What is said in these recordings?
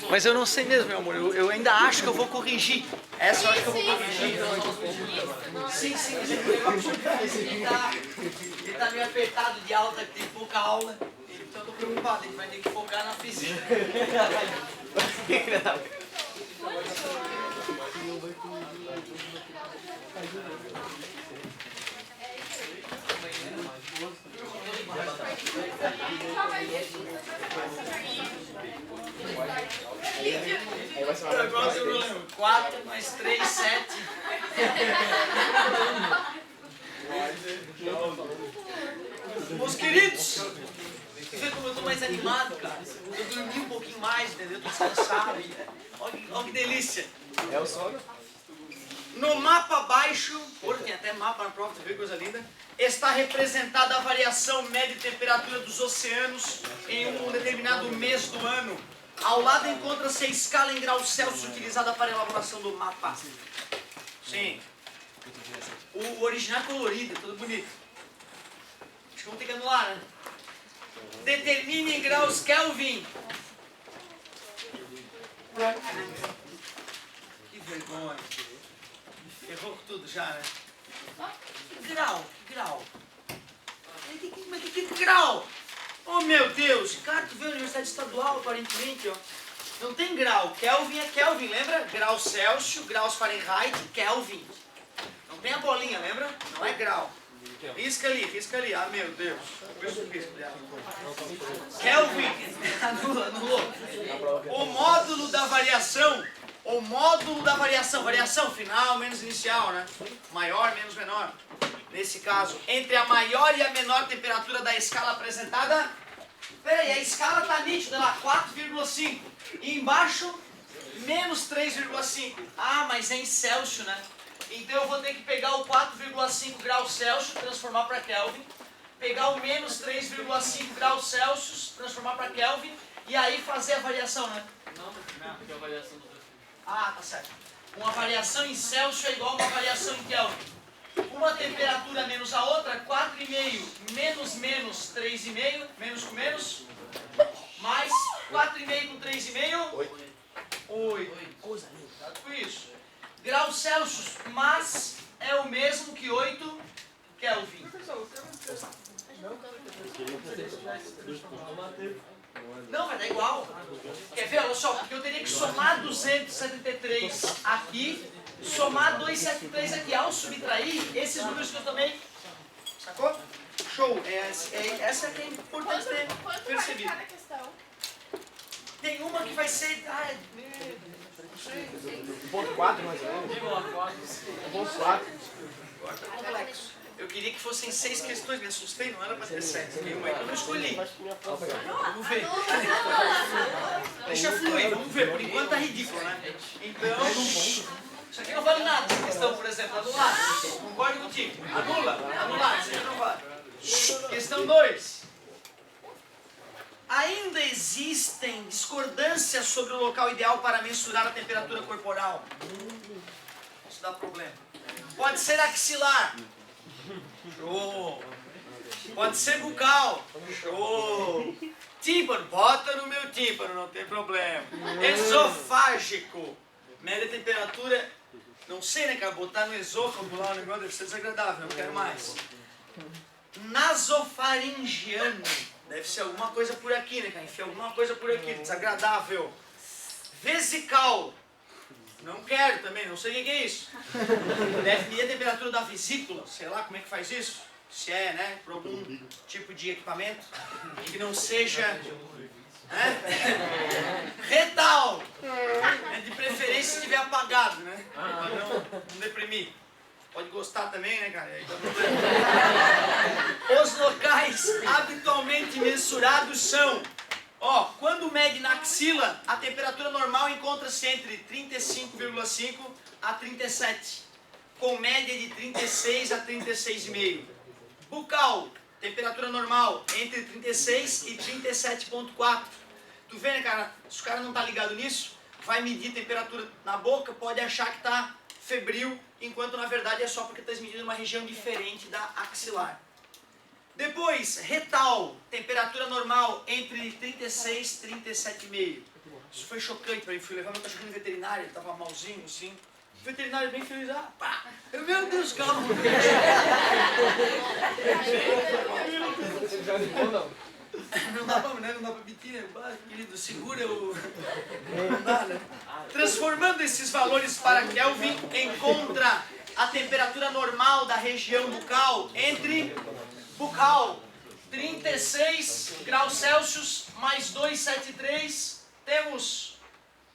Mas eu não sei mesmo, meu amor. Eu ainda acho que eu vou corrigir. Essa eu acho que eu vou corrigir. Sim, sim, mas ele tá meio apertado de alta, tem pouca aula. Então eu tô preocupado, ele vai ter que focar na física. Agora eu lembro. 4 mais 3, 7. Meus queridos, você vê como eu tô mais animado, cara? Eu dormi um pouquinho mais, entendeu? Eu tô descansado. Olha que delícia. É o sono? No mapa abaixo, tem até mapa na prova, tu vê que coisa linda, está representada a variação média de temperatura dos oceanos em um determinado mês do ano. Ao lado encontra-se a escala em graus Celsius utilizada para a elaboração do mapa. Sim. O original é colorido, é tudo bonito. Acho que vamos ter que anular, né? Determine em graus Kelvin. Que vergonha. Errou com tudo já, né? Que grau? Que grau? Mas que grau? Oh meu Deus! Cara, tu vê a Universidade Estadual, aparentemente, ó. Não tem grau. Kelvin é Kelvin, lembra? Grau Celsius, graus Fahrenheit, Kelvin. Não tem a bolinha, lembra? Não é grau. Risca ali. Ah, meu Deus. Kelvin. Anulou. O módulo da variação. Variação final menos inicial, né? Maior menos menor. Nesse caso, entre a maior e a menor temperatura da escala apresentada. Peraí, a escala está nítida lá, 4,5. E embaixo, menos 3,5. Ah, mas é em Celsius, né? Então eu vou ter que pegar o 4,5 graus Celsius, transformar para Kelvin. Pegar o menos 3,5 graus Celsius, transformar para Kelvin. E aí fazer a variação, né? Não, porque a variação do... Ah, tá certo. Uma variação em Celsius é igual a uma variação em Kelvin. Uma temperatura menos a outra, 4,5 menos 3,5, menos com menos, mais 4,5 com 3,5, 8. Coisa linda, cuidado com isso. Graus Celsius, mas é o mesmo que 8 Kelvin. Não, vai dar igual. Quer ver? Olha só, porque eu teria que somar 273 aqui, somar 273 aqui. Ao subtrair, esses números que eu tomei, sacou? Show. Essa é que é importante ter percebido. Tem uma que vai ser... não sei. 1.4 mais ou menos. 1.4. Complexo. Eu queria que fossem 6 questões, me assustei, não era para ter 7. Tem uma aí que eu não escolhi. Vamos ver. Deixa fluir, vamos ver. Por enquanto tá ridículo, né? Então, isso aqui não vale nada, essa questão, por exemplo, anular. Concordo contigo. Anular, isso aqui não vale. Questão 2. Ainda existem discordâncias sobre o local ideal para mensurar a temperatura corporal. Isso dá problema. Pode ser axilar. Show. Pode ser bucal. Show. Tímpano. Bota no meu tímpano, não tem problema. Esofágico. Média temperatura. Não sei, né, cara? Botar no esôfago lá o negócio deve ser desagradável. Não quero mais. Nasofaringiano. Deve ser alguma coisa por aqui, né, cara? Enfia alguma coisa por aqui. Desagradável. Vesical. Não quero também, não sei o que é isso. Deve medir a temperatura da vesícula, sei lá como é que faz isso. Se é, né, por algum tipo de equipamento que não seja... Retal. De preferência se estiver apagado, né? Para não deprimir. Pode gostar também, né, cara? Aí tá problema. Os locais habitualmente mensurados são... Ó, quando mede na axila, a temperatura normal encontra-se entre 35,5 a 37, com média de 36 a 36,5. Bucal, temperatura normal, entre 36 e 37,4. Tu vê, né, cara? Se o cara não tá ligado nisso, vai medir temperatura na boca, pode achar que tá febril, enquanto na verdade é só porque tá medindo uma região diferente da axilar. Depois, retal, temperatura normal entre 36 e 37,5. Isso foi chocante para mim. Fui levar meu cachorro no veterinário, ele estava malzinho assim. O veterinário bem feliz, pá! Meu Deus, calma! Ele já limpou, não? Não dá pra mentir, né? Querido, segura o... Não dá, né? Transformando esses valores para Kelvin, encontra a temperatura normal da região bucal entre bucal 36 graus Celsius mais 273, temos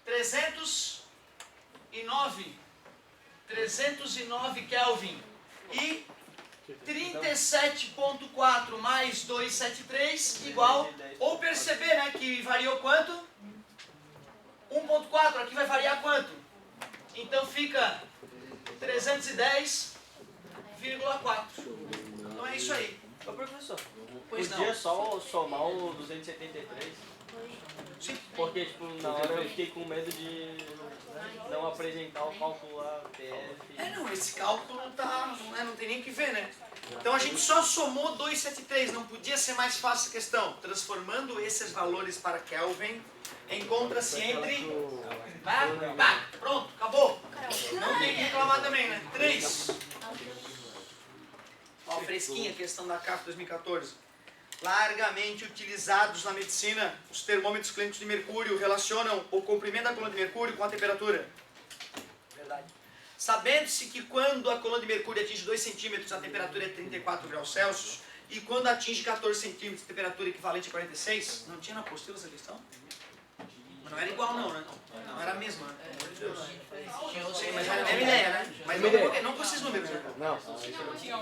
309 Kelvin e 37.4 mais 273 igual, ou perceber, né, que variou quanto? 1.4, aqui vai variar quanto? Então fica 310,4. Então é isso aí. Ô professor, Pois podia não. só somar o 273? Sim. Porque tipo, na hora eu fiquei com medo de não apresentar o cálculo APF. Não, esse cálculo não tem nem o que ver, né? Então a gente só somou 273, não podia ser mais fácil a questão. Transformando esses valores para Kelvin, encontra-se entre... Pronto, acabou. Não tem que reclamar também, né? 3. Ó, fresquinha a questão da CAF 2014. Largamente utilizados na medicina, os termômetros clínicos de mercúrio relacionam o comprimento da coluna de mercúrio com a temperatura. Verdade. Sabendo-se que quando a coluna de mercúrio atinge 2 centímetros, a temperatura é 34 graus Celsius, e quando atinge 14 centímetros, a temperatura equivalente a 46, não tinha na apostila essa questão? Mas não era igual não, né? Não era a mesma, né? Pelo amor de Deus. Sim, mas era a mesma ideia, né? Mas não com esses números, né? Não.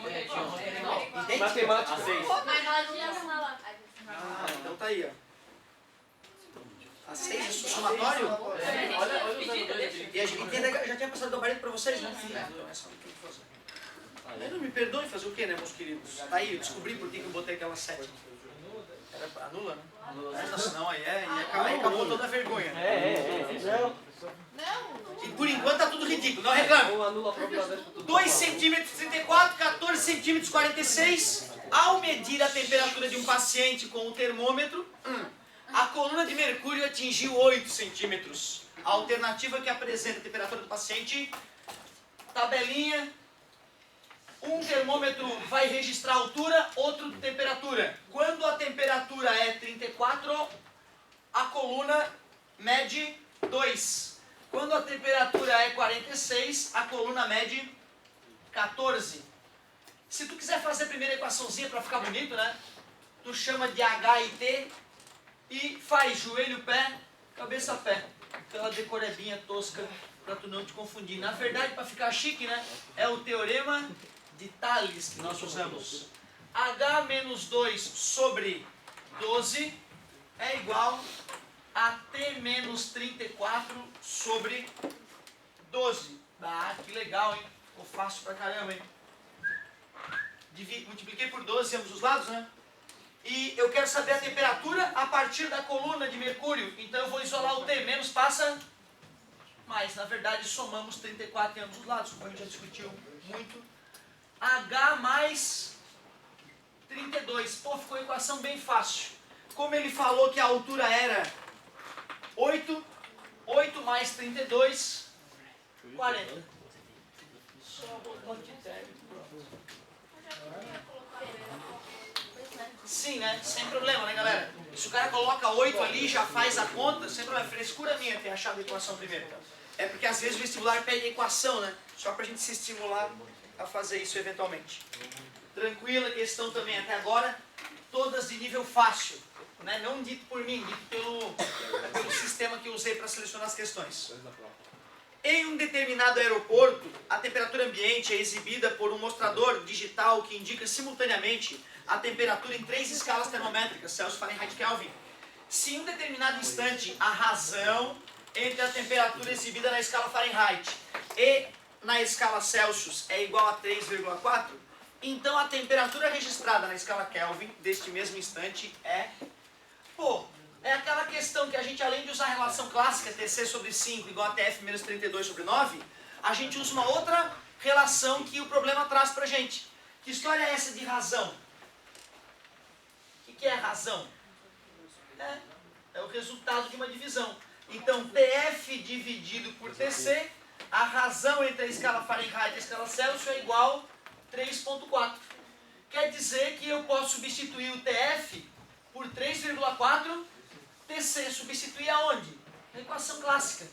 Idêntico? Matemática. Então tá aí, ó. A 6 é somatório? Olha os anos. E a gente já tinha passado o gabarito pra vocês, né? É só o que tem que fazer. Aí não me perdoe fazer o quê, né, meus queridos? Tá aí, eu descobri por que eu botei aquela 7. Era anula, né? Senão aí acabou toda a vergonha. E por enquanto tá tudo ridículo, não reclame. 2 centímetros 34, 14 centímetros 46. Ao medir a temperatura de um paciente com o termômetro, a coluna de mercúrio atingiu 8 centímetros. A alternativa que apresenta a temperatura do paciente, tabelinha. Um termômetro vai registrar altura, outro temperatura. Quando a temperatura é 34, a coluna mede 2. Quando a temperatura é 46, a coluna mede 14. Se tu quiser fazer a primeira equaçãozinha para ficar bonito, né? Tu chama de H e T e faz joelho, pé, cabeça, pé. Aquela decorebinha tosca para tu não te confundir. Na verdade, para ficar chique, né? É o teorema de Thales que nós usamos. H menos 2 sobre 12 é igual a T menos 34 sobre 12. Ah, que legal, hein? Ficou fácil pra caramba, hein? Multipliquei por 12 ambos os lados, né? E eu quero saber a temperatura a partir da coluna de mercúrio. Então eu vou isolar o T. Menos passa mais. Na verdade, somamos 34 em ambos os lados, como a gente já discutiu muito. H mais 32. Pô, ficou a equação bem fácil. Como ele falou que a altura era 8 mais 32, 40. Só botar aqui término. Sim, né? Sem problema, né, galera? Se o cara coloca 8 ali, já faz a conta, sem problema. Frescura minha ter achado a equação primeiro. É porque às vezes o vestibular pede a equação, né? Só pra gente se estimular a fazer isso eventualmente. Tranquila questão também até agora, todas de nível fácil, né? Não dito por mim, dito pelo sistema que eu usei para selecionar as questões. Em um determinado aeroporto, a temperatura ambiente é exibida por um mostrador digital que indica simultaneamente a temperatura em 3 escalas termométricas, Celsius, Fahrenheit, Kelvin. Se em um determinado instante a razão entre a temperatura exibida na escala Fahrenheit e na escala Celsius é igual a 3,4, então a temperatura registrada na escala Kelvin deste mesmo instante é... é aquela questão que a gente, além de usar a relação clássica TC sobre 5 igual a TF menos 32 sobre 9, a gente usa uma outra relação que o problema traz pra gente. Que história é essa de razão? O que é razão? É o resultado de uma divisão. Então, TF dividido por TC, a razão entre a escala Fahrenheit e a escala Celsius é igual a 3,4. Quer dizer que eu posso substituir o TF por 3,4 TC. Substituir aonde? Na equação clássica.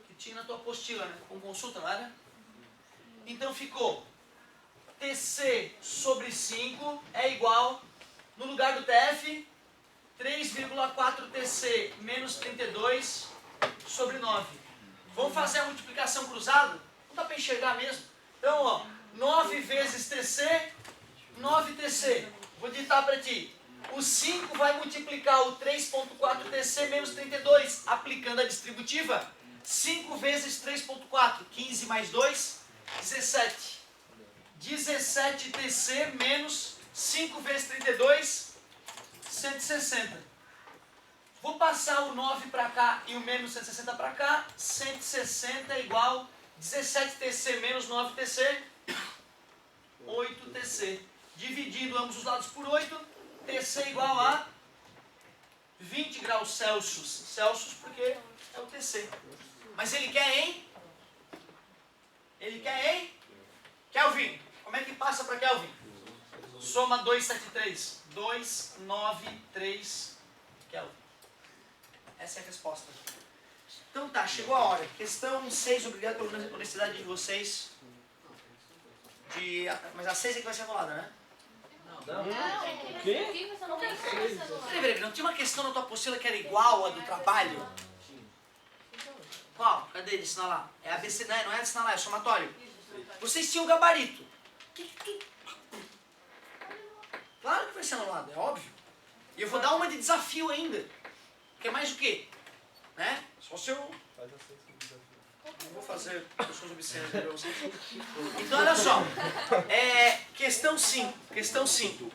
Que tinha na tua apostila, né? Com consulta, não era? Então ficou TC sobre 5 é igual, no lugar do TF, 3,4 TC menos 32 sobre 9. Vamos fazer a multiplicação cruzada? Não dá para enxergar mesmo. Então, ó, 9 vezes TC, 9 TC. Vou digitar para ti. O 5 vai multiplicar o 3,4 TC menos 32, aplicando a distributiva. 5 vezes 3,4, 15 mais 2, 17. 17 TC menos 5 vezes 32, 160. Vou passar o 9 para cá e o menos 160 para cá. 160 é igual 17 TC menos 9 TC, 8 TC. Dividindo ambos os lados por 8, TC igual a 20 graus Celsius. Celsius porque é o TC. Mas ele quer em? Ele quer em? Kelvin. Como é que passa para Kelvin? Soma 273. 293 Kelvin. Essa é a resposta. Então tá, chegou a hora. Questão 6, obrigado pela honestidade de vocês. Mas a 6 é que vai ser rolada, né? Não. O quê? Peraí, não tinha uma questão na tua apostila que era igual a do trabalho? Qual? Cadê de ensinar lá? É ABC, não é de ensinar lá, é somatório. Vocês tinham gabarito. Claro que vai ser anulado, é óbvio. E eu vou dar uma de desafio ainda. Que é mais o quê? Né? Só se eu... Não vou fazer questões obscenas para vocês. Então, olha só. Questão 5. Questão 5.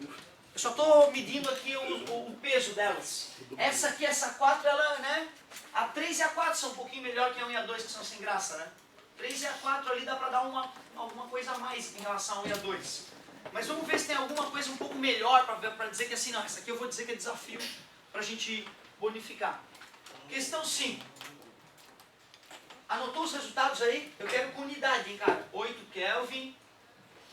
Eu só estou medindo aqui o peso delas. Essa aqui, essa 4, ela, né? A 3 e a 4 são um pouquinho melhor que a 1 e a 2, que são sem graça, né? 3 e a 4 ali dá para dar alguma coisa a mais em relação a 1 e a 2. Mas vamos ver se tem alguma coisa um pouco melhor para dizer que assim, não, essa aqui eu vou dizer que é desafio para a gente bonificar. Questão 5. Anotou os resultados aí? Eu quero com unidade, hein, cara? 8 Kelvin.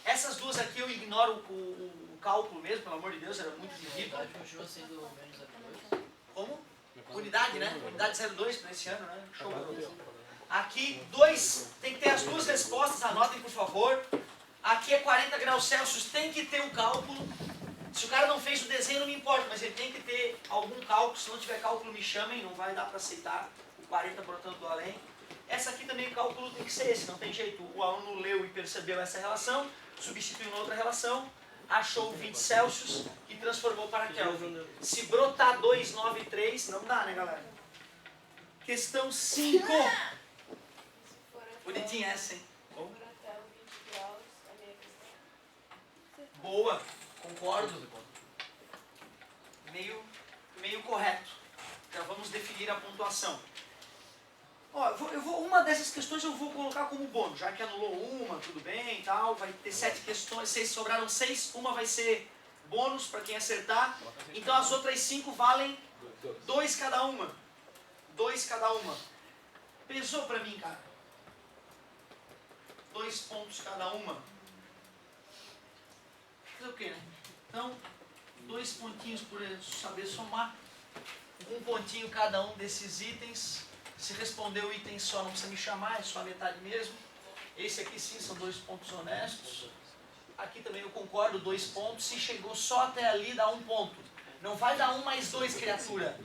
Essas duas aqui eu ignoro o cálculo mesmo, pelo amor de Deus, era muito ridículo. Continua sendo menos a 2. Como? Unidade, né? Unidade 02 para esse ano, né? Show. Aqui, 2, tem que ter as duas respostas, anotem por favor. Aqui é 40 graus Celsius, tem que ter um cálculo. Se o cara não fez o desenho, não me importa, mas ele tem que ter algum cálculo. Se não tiver cálculo, me chamem, não vai dar para aceitar o 40 brotando do além. Essa aqui também, o cálculo tem que ser esse, não tem jeito. O aluno leu e percebeu essa relação, substituiu em outra relação, achou 20 Celsius e transformou para Kelvin. Se brotar 293, não dá, né, galera? Questão 5. Bonitinha essa, hein? Boa, concordo. Meio correto. Então vamos definir a pontuação. Ó, uma dessas questões eu vou colocar como bônus, já que anulou uma, tudo bem e tal. Vai ter 7 questões, sobraram 6, uma vai ser bônus para quem acertar. Então as outras 5 valem 2 cada uma. 2 cada uma. Pesou para mim, cara. 2 pontos cada uma. Fazer o quê, né? Então, 2 pontinhos por saber somar. 1 pontinho cada um desses itens. Se responder o item só, não precisa me chamar, é só a metade mesmo. Esse aqui sim são 2 pontos honestos. Aqui também eu concordo, 2 pontos. Se chegou só até ali, dá 1 ponto. Não vai dar 1 mais 2, criatura.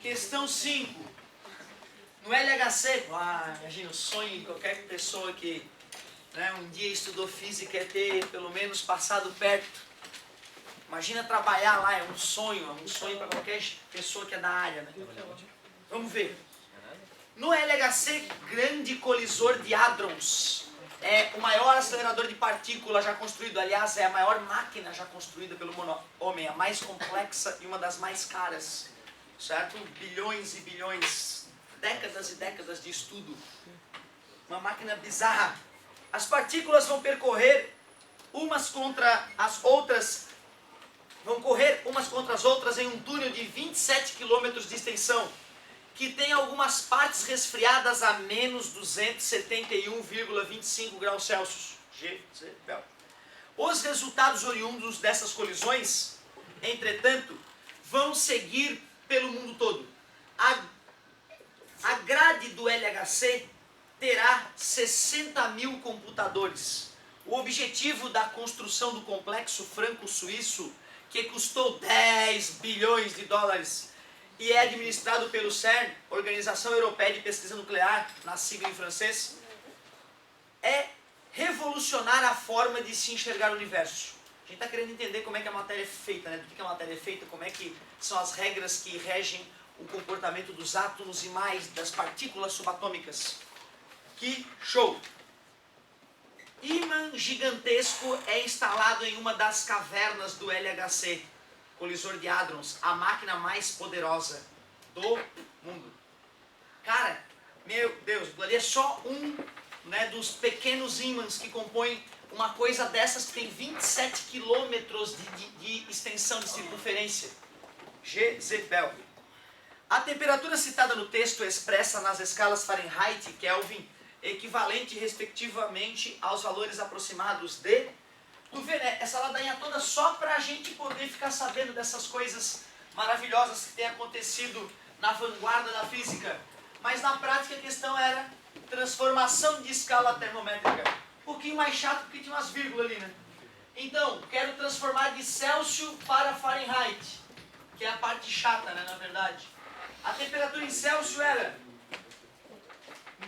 Questão 5. No LHC, imagina o sonho de qualquer pessoa que, né, um dia estudou física é ter pelo menos passado perto. Imagina trabalhar lá, é um sonho para qualquer pessoa que é da área, né? Vamos ver. No LHC, grande colisor de hadrons. É o maior acelerador de partículas já construído. Aliás, é a maior máquina já construída pelo homem. A mais complexa e uma das mais caras. Certo? Bilhões e bilhões, décadas e décadas de estudo. Uma máquina bizarra. As partículas vão percorrer umas contra as outras vão correr umas contra as outras em um túnel de 27 km de extensão, que tem algumas partes resfriadas a menos 271,25 graus Celsius. Jezebel. Os resultados oriundos dessas colisões, entretanto, vão seguir pelo mundo todo. A grade do LHC terá 60 mil computadores. O objetivo da construção do complexo franco-suíço, que custou 10 bilhões de dólares e é administrado pelo CERN, Organização Europeia de Pesquisa Nuclear, na sigla em francês, é revolucionar a forma de se enxergar o universo. A gente está querendo entender como é que a matéria é feita, né? Do que a matéria é feita, como é que são as regras que regem o comportamento dos átomos e mais das partículas subatômicas. Que show! Ímã gigantesco é instalado em uma das cavernas do LHC, colisor de hadrons, a máquina mais poderosa do mundo. Cara, meu Deus, ali é só um, né, dos pequenos ímãs que compõem uma coisa dessas que tem 27 quilômetros de extensão de circunferência. Jezebel. A temperatura citada no texto é expressa nas escalas Fahrenheit e Kelvin, equivalente respectivamente aos valores aproximados de... Tu vê, né? Essa ladainha toda só para a gente poder ficar sabendo dessas coisas maravilhosas que têm acontecido na vanguarda da física. Mas na prática a questão era transformação de escala termométrica. Um pouquinho mais chato porque tinha umas vírgulas ali, né? Então, quero transformar de Celsius para Fahrenheit, que é a parte chata, né, na verdade. A temperatura em Celsius era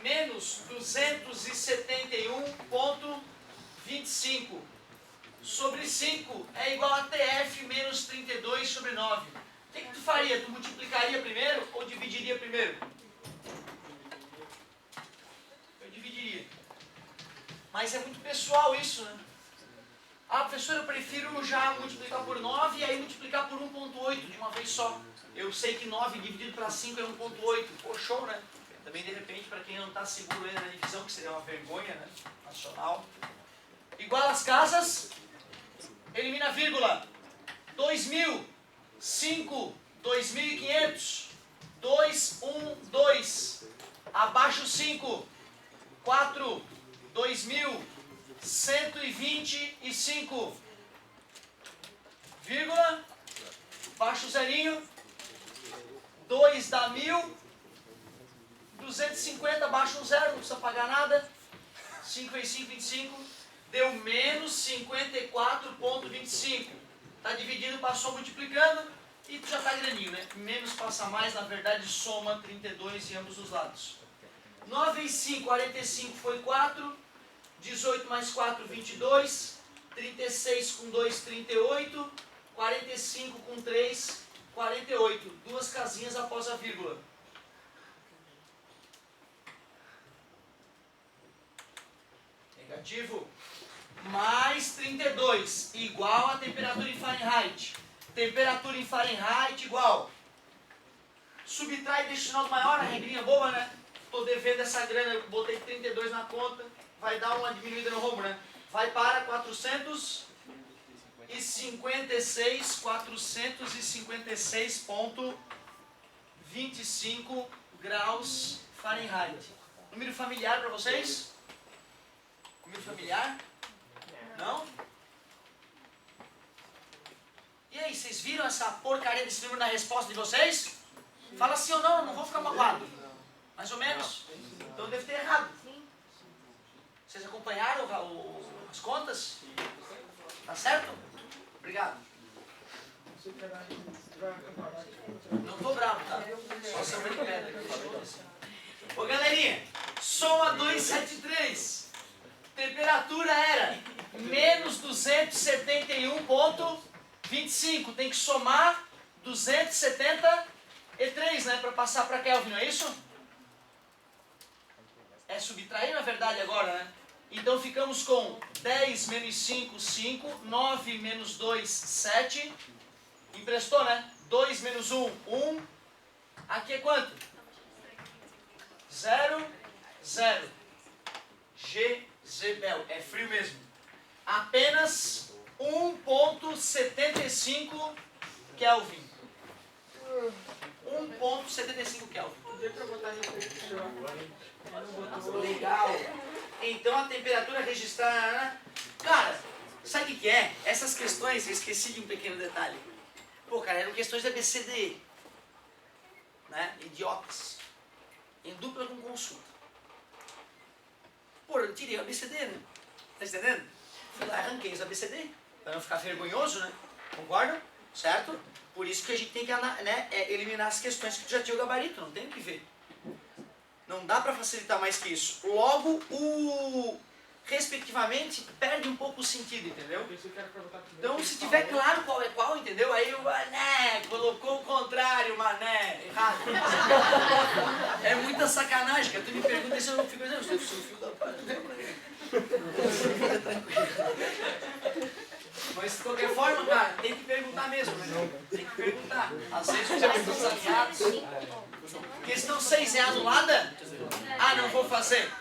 menos 271,25 sobre 5 é igual a TF menos 32 sobre 9. O que tu faria? Tu multiplicaria primeiro ou dividiria primeiro? Eu dividiria. Mas é muito pessoal isso, né? Ah, professor, eu prefiro já multiplicar por 9 e aí multiplicar por 1,8 de uma vez só. Eu sei que 9 dividido para 5 é 1,8. Pô, show, né? Também, de repente, para quem não está seguro ainda na divisão, que seria uma vergonha, né? Nacional. Igual as casas, elimina a vírgula. 2.000, 5, 2.500, 2, 1, 2. Abaixo 5, 4, 2.125, vírgula, baixo zerinho, 2 dá 1.000, 250, baixa um zero, não precisa pagar nada, 5 vezes 5, 25, deu menos 54,25. Está dividindo, passou multiplicando e já está graninho, né? Menos passa mais, na verdade soma 32 em ambos os lados. 9 vezes 5, 45 foi 4, 18 mais 4, 22, 36 com 2, 38, 45 com 3, 48. Duas casinhas após a vírgula. Negativo. Mais 32, igual a temperatura em Fahrenheit. Temperatura em Fahrenheit igual. Subtrai e deixa o sinal maior, a regrinha boa, né? Estou devendo essa grana, eu botei 32 na conta, vai dar uma diminuída no rombo, né? Vai para 456,25 graus Fahrenheit. Número familiar para vocês? Número familiar? Não? E aí, vocês viram essa porcaria desse número na resposta de vocês? Fala sim ou não, eu não vou ficar magoado. Mais ou menos? Então deve ter errado. Vocês acompanharam as contas? Tá certo? Obrigado. Não tô bravo, tá? Só se eu brinco pedra. Ô galerinha, soma 273. Temperatura era menos 271,25. Tem que somar 273, né? Para passar para Kelvin, não é isso? É subtrair, na verdade, agora, né? Então ficamos com 10 menos 5, 5. 9 menos 2, 7. Emprestou, né? 2 menos 1, 1. Aqui é quanto? 0, 0. Jezebel. É frio mesmo. Apenas 1,75 Kelvin. 1,75 Kelvin. Legal. Então a temperatura registrada... Cara, sabe o que é? Essas questões, eu esqueci de um pequeno detalhe. Pô, cara, eram questões da ABCDE. Né? Idiotas. Em dupla com consulta. Pô, eu tirei o ABCD, né? Tá entendendo? Fui lá e arranquei os ABCD. Pra não ficar vergonhoso, né? Concordam? Certo? Por isso que a gente tem que, né, eliminar as questões que tu já tinha o gabarito, não tem o que ver. Não dá para facilitar mais que isso. Logo, o respectivamente perde um pouco o sentido, entendeu? Então, se tiver claro qual é qual, entendeu? Aí o mané colocou o contrário, mané, errado. É muita sacanagem, cara. Tu me pergunta se eu não fico dizendo, eu sou o fio da paz. Fica tranquilo. Mas de qualquer forma, cara, tem que perguntar mesmo, né? Tem que perguntar. Às vezes os alunos alinhados. Questão 6 é anulada? Ah, não vou fazer.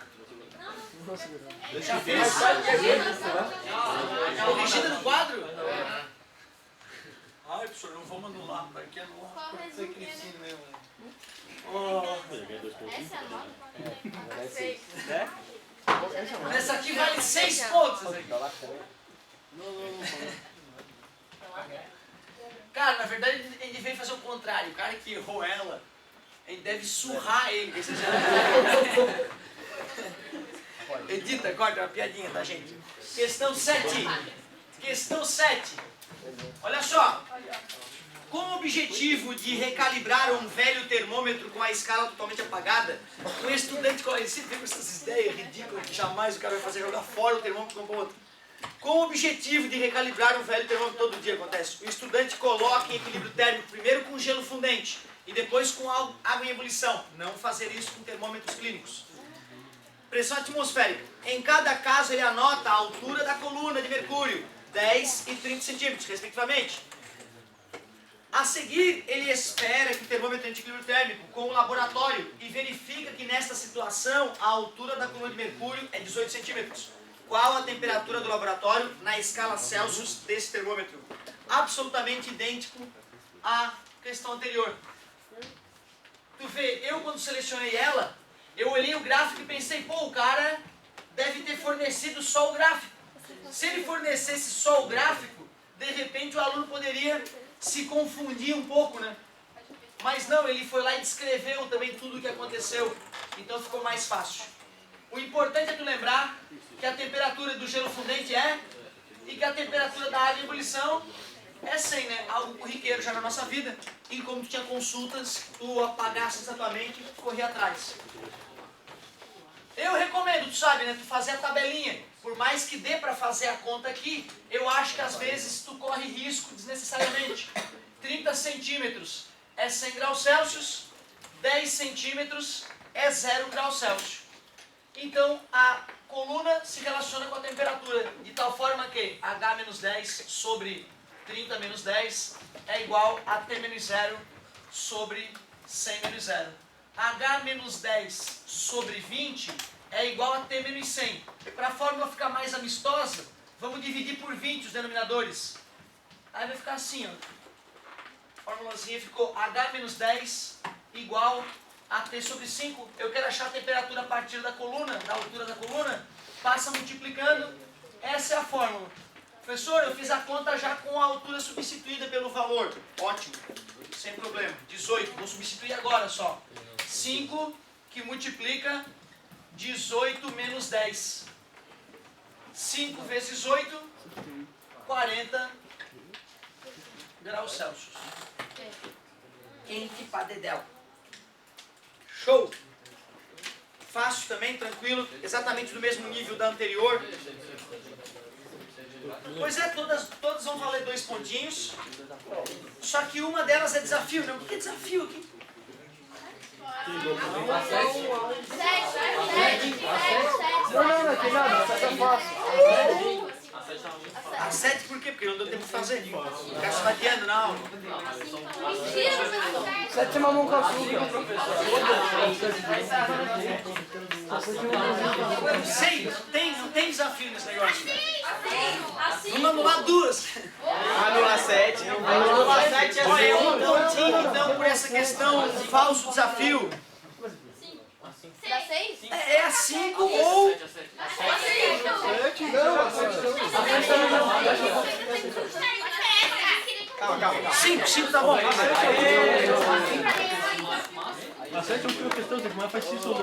Já fez? Corrigida no quadro? Ai, professor, não vamos anular. Para que anular? Qual Para ser crescido mesmo. Essa é a nota? 6. Essa aqui vale 6 pontos. Cara, na verdade ele veio fazer o contrário. O cara que errou ela, ele deve surrar ele. Edita, corta uma piadinha, tá, gente? Questão 7. Questão 7. Olha só. Com o objetivo de recalibrar um velho termômetro com a escala totalmente apagada, um estudante... Você tem essas ideias ridículas que jamais o cara vai fazer, jogar fora o termômetro com o outro. Com o objetivo de recalibrar um velho termômetro, todo dia acontece, o estudante coloca em equilíbrio térmico primeiro com gelo fundente e depois com água em ebulição. Não fazer isso com termômetros clínicos. Pressão atmosférica. Em cada caso ele anota a altura da coluna de mercúrio, 10 e 30 centímetros, respectivamente. A seguir, ele espera que o termômetro entre equilíbrio térmico com o laboratório e verifica que nesta situação a altura da coluna de mercúrio é 18 centímetros. Qual a temperatura do laboratório na escala Celsius desse termômetro? Absolutamente idêntico à questão anterior. Tu vê, eu quando selecionei ela, eu olhei o gráfico e pensei, pô, o cara deve ter fornecido só o gráfico. Se ele fornecesse só o gráfico, de repente o aluno poderia se confundir um pouco, né? Mas não, ele foi lá e descreveu também tudo o que aconteceu. Então ficou mais fácil. O importante é tu lembrar que a temperatura do gelo fundente é e que a temperatura da água em ebulição é 100, né? Algo corriqueiro já na nossa vida. E como tu tinha consultas, tu apagasse exatamente e corria atrás. Eu recomendo, tu sabe, né? Tu fazer a tabelinha. Por mais que dê para fazer a conta aqui, eu acho que às vezes tu corre risco desnecessariamente. 30 centímetros é 100 graus Celsius, 10 centímetros é 0 graus Celsius. Então a coluna se relaciona com a temperatura, de tal forma que H menos 10 sobre 30 menos 10 é igual a T menos 0 sobre 100 menos 0. H menos 10 sobre 20 é igual a T menos 100. Para a fórmula ficar mais amistosa, vamos dividir por 20 os denominadores. Aí vai ficar assim, ó. A formulazinha ficou H menos 10 igual a T sobre 5. Eu quero achar a temperatura a partir da coluna, da altura da coluna. Passa multiplicando. Essa é a fórmula. Professor, eu fiz a conta já com a altura substituída pelo valor. Ótimo. Sem problema. 18. Vou substituir agora só. 5 que multiplica 18 menos 10. 5 vezes 8, 40 graus Celsius. Quente pra dedéu. Show! Fácil também, tranquilo, exatamente do mesmo nível da anterior. Pois é, todas vão valer 2 pontinhos. Só que uma delas é desafio, né? O que é desafio aqui? A 7 por quê? Porque não deu tempo de fazer. Ficar se bateando na aula. Mentira, 7 mamão com açúcar. 6, não tem desafio nesse negócio. Assim. Vamos anular 2. Anula 7. Anula 7 é Olha, 0. um pontinho então por essa questão de falso desafio. Dá 6? É a 5 ou... Não, 7 calma. 5 tá bom. A 7 é uma questão, mas faz isso.